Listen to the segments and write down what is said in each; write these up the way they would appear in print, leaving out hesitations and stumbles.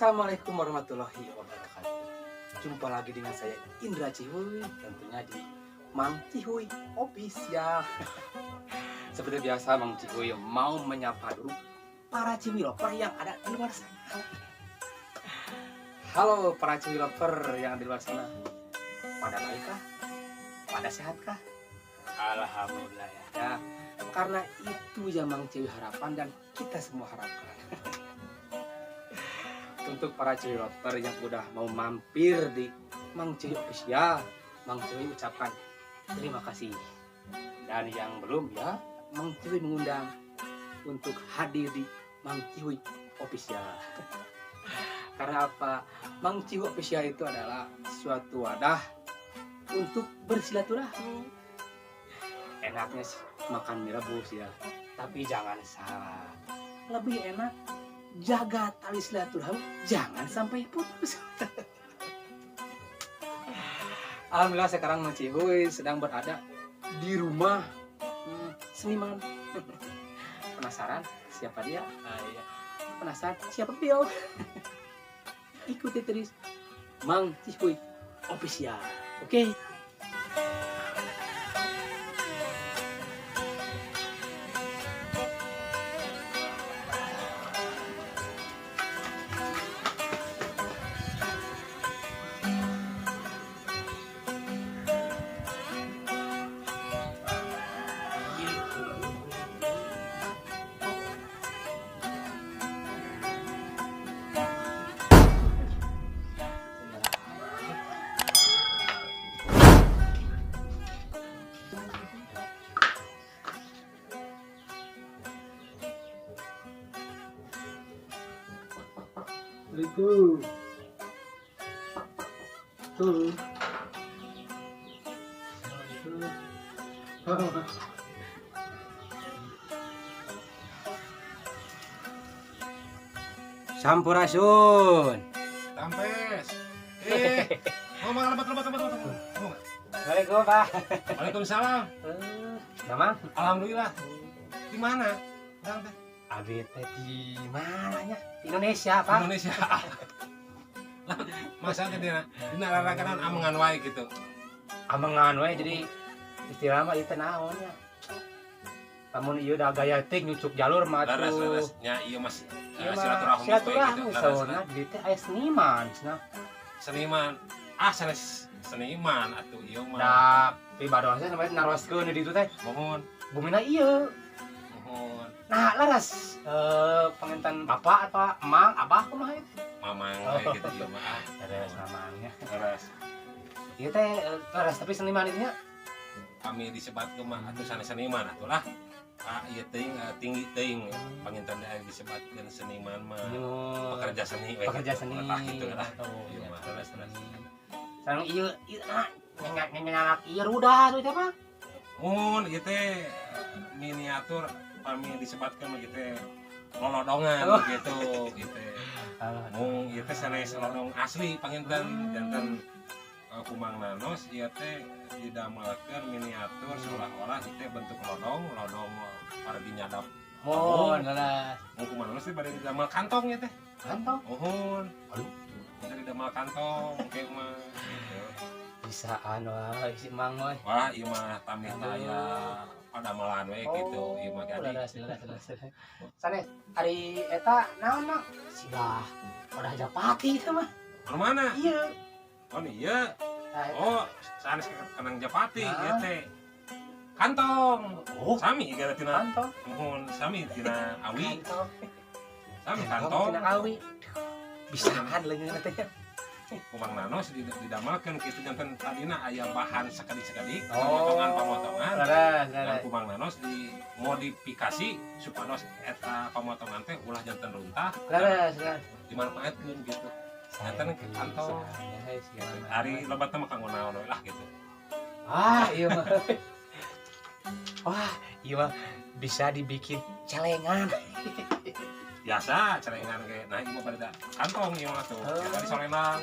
Assalamualaikum warahmatullahi wabarakatuh. Jumpa lagi dengan saya Indra Cihuy, tentunya di Mang Cihuy Official. Seperti biasa Mang Cihuy mau menyapa dulu para Cihuy lover yang ada di luar sana. Halo para Cihuy lover yang di luar sana. Pada baikkah? Pada sehatkah? Alhamdulillah ya. Karena itu yang Mang Cihuy harapan dan kita semua harapkan. Untuk para Cihuy lover yang udah mau mampir di Mang Cihuy Official, Mang Cihuy ucapkan terima kasih. Dan yang belum ya, Mang Cihuy mengundang untuk hadir di Mang Cihuy Official. Karena apa? Mang Cihuy Official itu adalah suatu wadah untuk bersilaturahmi. Enaknya sih makan mie rebus ya, tapi jangan salah. Lebih enak jaga tali silaturahmi, jangan sampai putus. Alhamdulillah sekarang Mang Cihuy sedang berada di rumah seniman. Penasaran siapa dia? Iya. Penasaran siapa beliau? Ikuti terus Mang Cihuy Official. Oke. Assalamualaikum. Tuh. Sampurasun. Tampes. Mau makan lebat. Mau nggak? Assalamualaikum Pak. Waalaikumsalam. Nama? Alhamdulillah. Di mana? Tampes. Abi teh di mananya? Di Indonesia Pak. Indonesia. Masa dia di nararakan amengan wae gitu. Amengan we jadi istilah mah itu naonnya. Lamun ieu da gaya tik nyucuk jalur mah tuh. Laras nya ieu mas Silaturahmi gitu. sauna di teh aya seniman cenah. Seniman. Seniman atuh ieu mah. Da pribadona sampai naroskeun di ditu teh. Mohon. Bumina ieu. Mohon. Nah, laras penginten bapak atau emang abah kumaha itu? Mamang Oh. gitu ieu mah. Laras mamangnya. Laras. Ieu teh laras tapi seniman itu nya. Kami disebat ke mah atuh seniman atuh lah. Ieu teuing tinggi teuing panginten disebutkeun seniman mah. Pekerja seni we. Pekerja seni. Lah gitu lah. Oh, Ieu mah terus. terus. Sareng ieu nyenyak ieu rudah tuh teh mah. Mun ieu teh miniatur kami disebatkeun mah teh lolodongan gitu. Mung ieu teh sanes lolodong asli panginten janten kumang nanos ieu teh didamelkeun miniatur seolah-olah ieu teh bentuk lodong pargi nyadap. Mohon laras. Mung kumang nanos teh bade didamel kantong ieu teh. Kantong. Mohon. Aduh. Kita didamel kantong kayak mah gitu. Bisaan wae si Mang we. Wah, ieu mah tamih aya padamelan we gitu. Ieu mah jadi. Laras. Sanes ari eta naon Mang? Sidah udah Japati teh mah. Anu mana? Iya. Oh iya. Nah, eta. Oh, sanes kenang Japati Nah. ieu teh. Kantong. Oh, Sami gara tina kantong. mohon sami tina awi. Kantong. Sami Tina kantong. awi. Bisaan leungeun teh. Kumang nanos didamelkeun kitu janten tadina aya bahan sakadik-sakadik, Oh. pamotongan. Laras. Dan kumang nanos dimodifikasi supados eta pamotongan teh ulah janten runtah. Laras. Dimanfaatkeun gitu. Janten ke kantong. Hari lebat mah kanggo naon we lah gitu. Iya mah. Wah, iya mah bisa dibikin celengan. Biasa celengan ge nah ieu mah pada kantong ieu mah tuh. Jadi solenang.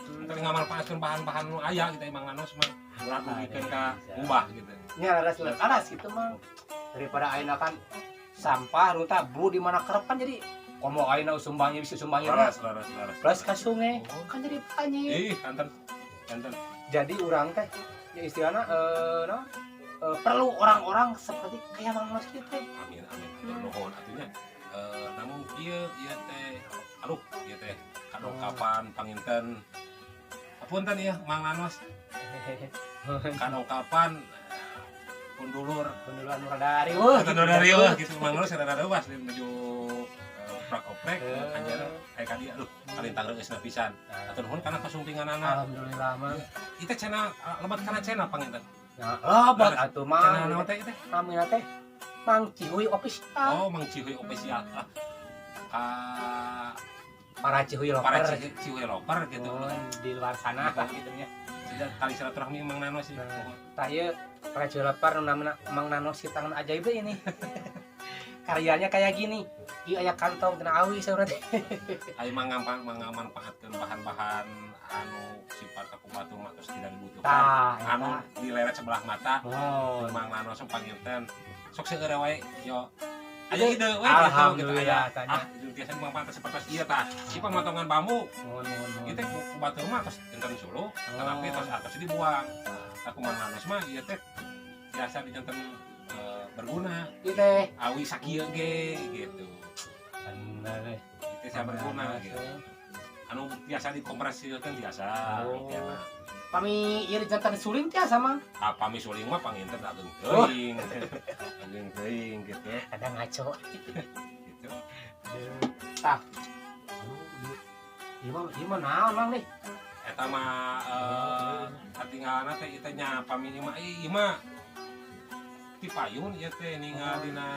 Teu ngamanfaatkeun bahan-bahan nu aya kita emang nanos mah ulah dugikeun ka ubah gitu. Ya laras gitu mah. Daripada ayeuna kan sampah runtah bru di mana kerep kan jadi komo ayeuna sumbangnya bisa sumbangnya laras. plus ka sungai kan jadi banyak. Kanten. Jadi urang teh ya istilahna perlu orang-orang seperti kayak Mang Mas kieu teh. Amin. Nuhun atunya. Namun ieu teh aduh ieu teh kadongkapan panginten. Apunten ya Mang Nanos. Kadongkapan pundulur Anu rada riweuh. dari gitu Mang Nanos rada leuwas menuju prak-oprek anjeun aya ka dieu aduh kalintang reusna pisan. Atur nuhun kana kasumpinganana. Alhamdulillah mah. Itu channel lebat kana channel panginten. Nah, lobat atuh mah. Channel naon teh teh? Namina teh Mang Cihuy official. Oh, Mang Cihuy official. Para Cihuy Para lover. Cihuy lover gitu. Di luar sana gitu nya. Sudah tali silaturahmi Mang Nanos sih. Tah ieu para Cihuy lover nu namina Mang Nanos si tangan ajaib ini. Karyanya kayak gini. Ieu aya kantong tina awi saurang teh. Ayo mangamanfaatkeun bahan-bahan anu sifat aku batu mah terus tidak dibutuhkan. Tah, Anu di leret sebelah mata. oh, Mang Nanos panginten. Sok seueur we yo. Aya ide we alhamdulillah tanya. biasa manfaat seperti ieu tah. Si pemotongan bambu Mohon. ieu teh ku batu mah terus enten suluh, tapi terus atos dibuang. Aku Mang Nanos mah ieu teh biasa dijanten berguna. Ieu teh Awi sakieu ge gitu. bener deh. Itu saya berguna gitu. Anu biasa dikompresikan biasa. Oh. Gitu. Pami ieu dijantan suling tiasa Mang. Apa misuling mah panginten ageng teuing. Ageng teuing gitu. Ada ngaco. Gitu. Tah. Ieu mah naon Mang nih? Eta mah katinggalna teh ieu nya pami mah ieu mah ti payun ieu teh ningalina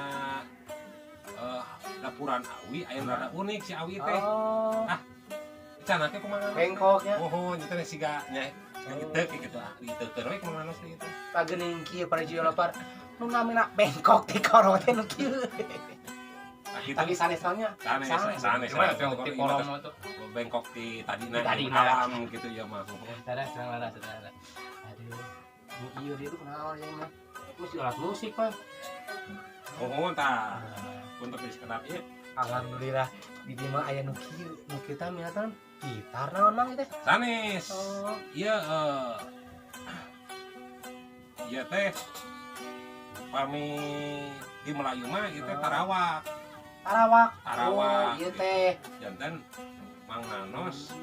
dapuran awi aya rada unik si awi teh. Oh, Cenah teh kumaha? bengkoknya. Oh, ieu teh siga nya diteu gitu diteukeun we kumaha teh ieu teh. Pagening kieu para Cihuy lover. Nu namina bengkok ti koro teh nu kieu. Gitu. Tapi sanesnya Sanes. ti koro mah tuh. Bengkok di tadina Tadina. alam gitu ya mah. Saudara. Aduh. Nu ieu dia tuh naon ya mah? Mesti alat musik mah. Oh, tah. Untuk di sekedap ieu. Alhamdulillah di dieu mah aya nu kieu tah minatan gitar naon Mang teh? Sanes. Oh, Iya iya teh pami di Melayu mah ieu teh tarawak. Tarawak. Tarawak. Oh, ieu teh. Janten Mang Nanos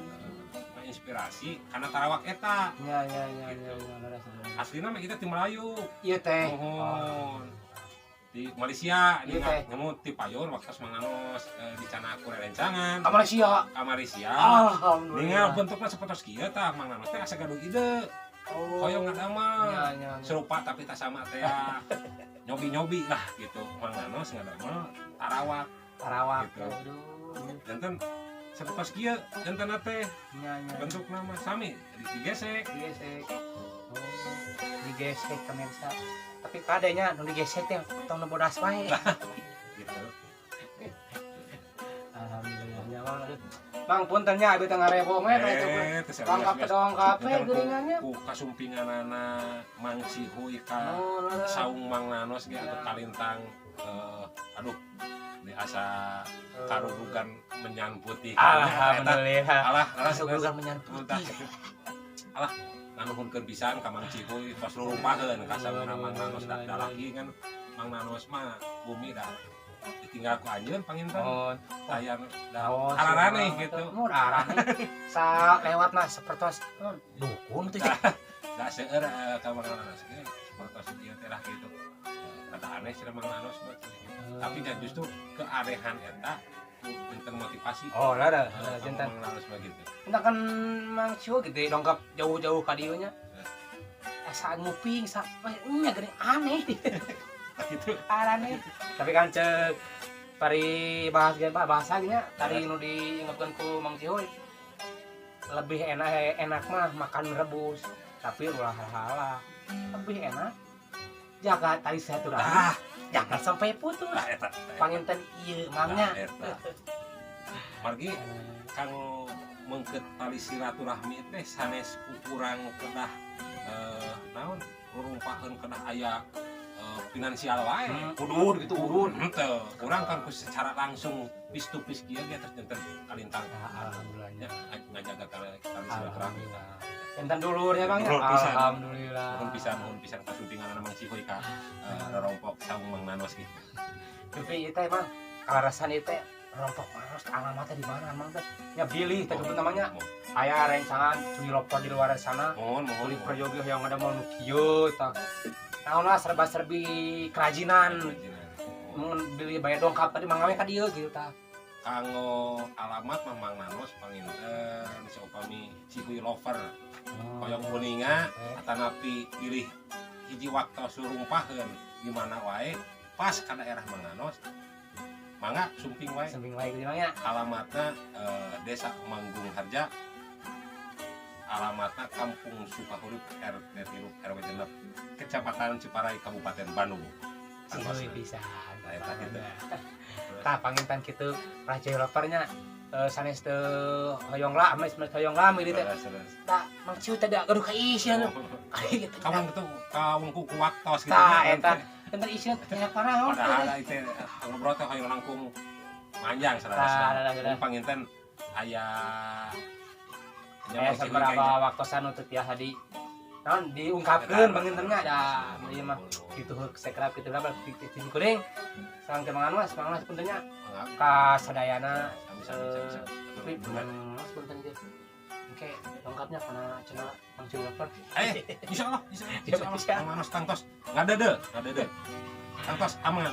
menginspirasi karena tarawak eta. Ya, saudara. Aslina mah kita di Melayu. Ieu teh. Mohon. Di Malaysia Iya, ini teh. ngemut di Payun waktu Mang Nanos di Cana Kurerencangan. Ka Malaysia. Ka Malaysia. Alhamdulillah. Ningal bentuknya seperti kieu tah Mang Nanos teh asa gaduh ide. Oh. Hoyong ngadamel. Ya. Serupa tapi tak sama teh ya. Nyobi-nyobi lah gitu. Mang Nanos ngadamel tarawak. Tarawak. Gitu. Aduh. Janten seperti kieu janten teh Ya. bentuk nama sami digesek. Digesek. Oh, digesek pemirsa. Tapi kadenya nu digesek teh tong nu bodas wae. Gitu. Alhamdulillah. Ya, Mang punten nya abi teu ngarewo mah eta teh. Dongkap ke dongkap we geuningannya. Ku kasumpinganana Mang Cihuy ka Oh, saung Mang Nanos ge atuh kalintang aduh di asa karurugan menyan putih. Alhamdulillah. Alah Sugugan menyan putih. Alah nganuhunkeun pisan ka Mang Cihuy tos lurumpaheun ka saungna Mang Nanos da lagi kan Mang Nanos mah bumi dah ditinggal ku anjeun panginten. Oh, Tayar da oh, ararane gitu. Mun ararane. Sa lewat mah sapertos dukun tuh. Da seueur ka Mang Nanos ge sapertos ieu teh lah gitu. Kata aneh sih Mang Nanos mah. Tapi dan justru keanehan eta enten motivasi. Oh, ada jantan Mang Nanos mah gitu. Entah kan Mang Cihuy gitu dongkap jauh-jauh ka dieu nya. Asa nguping sa nya geuning aneh. Gitu. Arane. Tapi kan cek pari bahasa nya tadi nu diingetkeun ku Mang Cihuy. Lebih enak mah makan rebus, tapi ulah halah. Lebih enak jaga tali silaturahmi. Jangan sampai putus. Nah, eta. Panginten ieu mangnya. Margi kang mengket tali silaturahmi teh sanes kurang kedah naon rurumpaheun kedah aya finansial wae kudur gitu henteu urang kan secara langsung piece to piece kieu ge terus janten kalintang alhamdulillahnya ngajaga tali silaturahmi enten dulurnya Bang ya. Alhamdulillah mohon pisan kasumpingan Mang Cihoy ka rompok saung Mang Nanos gitu tapi itu emang kalarasan itu rompok Nanos alamatnya di mana Mang teh nya pilih teh namanya aya rencangan cuy lopor di luar sana mohon di Prayogi yang ada mau kieu tah naonlah serba-serbi kerajinan mun beli bayar dongkap tadi mangawe ka dieu gitu tah kanggo alamat Mang Nanos panginten saupami Cihuy lover koyong kuninga atanapi pilih hiji waktu surumpaheun di mana wae pas ka daerah Mang Nanos mangga sumping wae gitu nya alamatna Desa Manggung Harja alamatna Kampung Sukahurip RT 3 RW 6 Kecamatan Ciparai Kabupaten Bandung Cihuy pisan eta gitu tah panginten kitu Raja lovernya sanes teu hoyong lah ame hoyong lah milih teh tah Mang Cihuy teh gaduh ka isian kali gitu kawan itu kawan kuku waktos gitu tah eta enten isian teh parah padahal itu ngobrol teh hoyong langkung panjang saudara panginten aya seberapa waktosan untuk tiasa di naon diungkapkeun pangintenna da ieu mah kitu sekrap kitu lah kitu kuring sareng teh Mang Nanos puntennya ka sadayana tapi Mas punten dia oke lengkapnya karena channel Mang Cihoy lover insyaallah Mang Nanos tangtos ngadede tangtos aman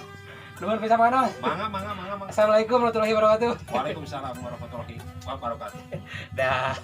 nuhun pisan Mang Nanos mangga Assalamualaikum warahmatullahi wabarakatuh Waalaikumsalam warahmatullahi wabarakatuh dah